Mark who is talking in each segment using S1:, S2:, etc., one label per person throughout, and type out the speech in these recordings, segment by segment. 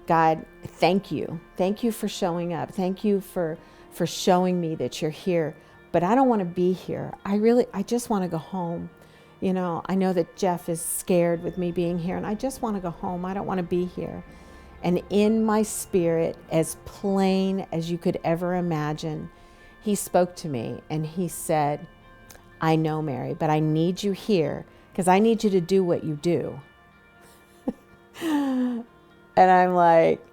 S1: God, thank you. Thank you for showing up. Thank you for showing me that you're here. But I don't want to be here. I just want to go home. You know, I know that Jeff is scared with me being here, and I just want to go home. I don't want to be here. And in my spirit, as plain as you could ever imagine, he spoke to me and he said, I know, Mary, but I need you here because I need you to do what you do. And I'm like,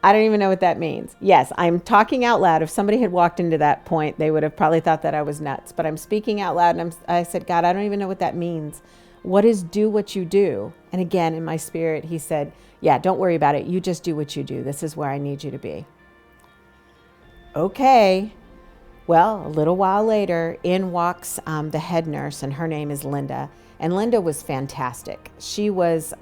S1: I don't even know what that means. Yes, I'm talking out loud. If somebody had walked into that point, they would have probably thought that I was nuts. But I'm speaking out loud, and I said, God, I don't even know what that means. What is do what you do? And again, in my spirit, he said, yeah, don't worry about it. You just do what you do. This is where I need you to be. Okay. Well, a little while later, in walks the head nurse, and her name is Linda. And Linda was fantastic. She was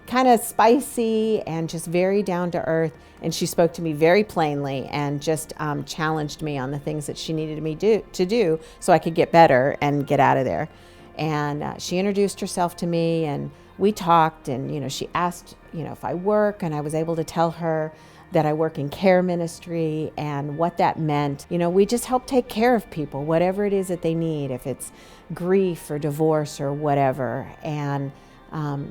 S1: kind of spicy and just very down to earth. And she spoke to me very plainly and just challenged me on the things that she needed me to do so I could get better and get out of there. And she introduced herself to me, and we talked, and she asked if I work, and I was able to tell her that I work in care ministry and what that meant. We just help take care of people, whatever it is that they need, if it's grief or divorce or whatever. And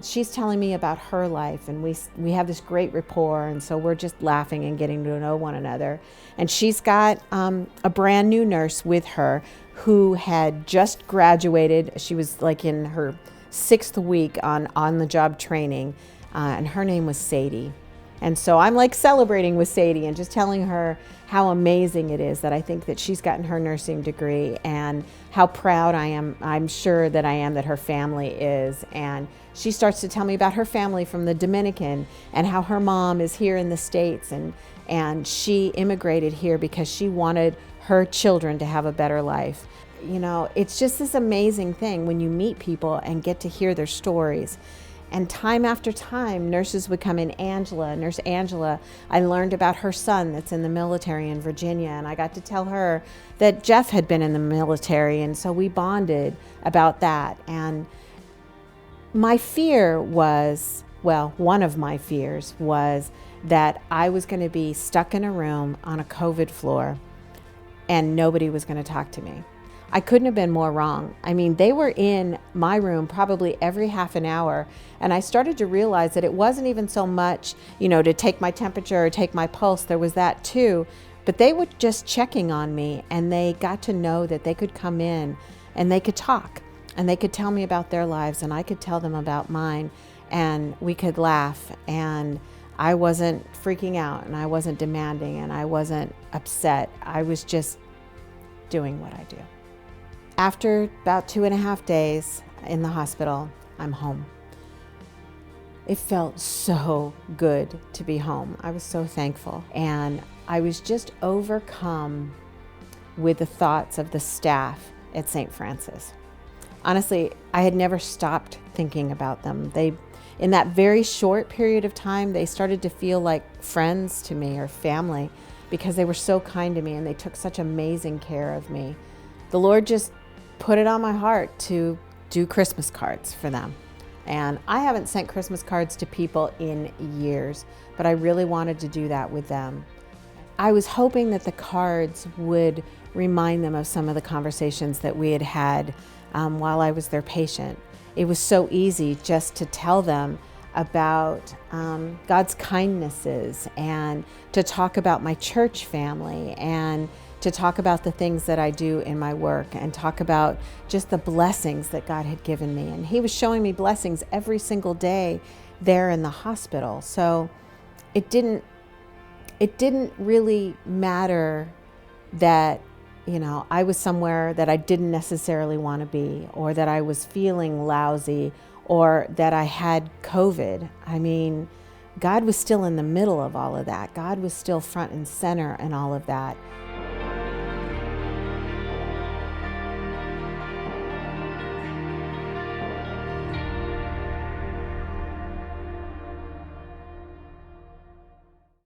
S1: she's telling me about her life, and we have this great rapport, and so we're just laughing and getting to know one another. And she's got a brand new nurse with her who had just graduated. She was like in her 6th week on the job training, and her name was Sadie. And so I'm like celebrating with Sadie and just telling her how amazing it is that I think that she's gotten her nursing degree, and how proud I am. I'm sure that I am that her family is. And she starts to tell me about her family from the Dominican and how her mom is here in the States, and she immigrated here because she wanted her children to have a better life. It's just this amazing thing when you meet people and get to hear their stories. And time after time, nurses would come in. Nurse Angela, I learned about her son that's in the military in Virginia, and I got to tell her that Jeff had been in the military, and so we bonded about that. And my fear was, one of my fears was that I was going to be stuck in a room on a COVID floor and nobody was going to talk to me. I couldn't have been more wrong. I mean, they were in my room probably every half an hour, and I started to realize that it wasn't even so much, to take my temperature or take my pulse. There was that too, but they were just checking on me, and they got to know that they could come in and they could talk, and they could tell me about their lives, and I could tell them about mine, and we could laugh, and I wasn't freaking out, and I wasn't demanding, and I wasn't upset. I was just doing what I do. After about 2.5 days in the hospital, I'm home. It felt so good to be home. I was so thankful. And I was just overcome with the thoughts of the staff at St. Francis. Honestly, I had never stopped thinking about them. In that very short period of time, they started to feel like friends to me or family because they were so kind to me and they took such amazing care of me. The Lord just put it on my heart to do Christmas cards for them. And I haven't sent Christmas cards to people in years, but I really wanted to do that with them. I was hoping that the cards would remind them of some of the conversations that we had had while I was their patient. It was so easy just to tell them about God's kindnesses, and to talk about my church family, and to talk about the things that I do in my work, and talk about just the blessings that God had given me. And He was showing me blessings every single day there in the hospital. So it didn't really matter that, I was somewhere that I didn't necessarily want to be, or that I was feeling lousy, or that I had COVID. I mean, God was still in the middle of all of that. God was still front and center in all of that.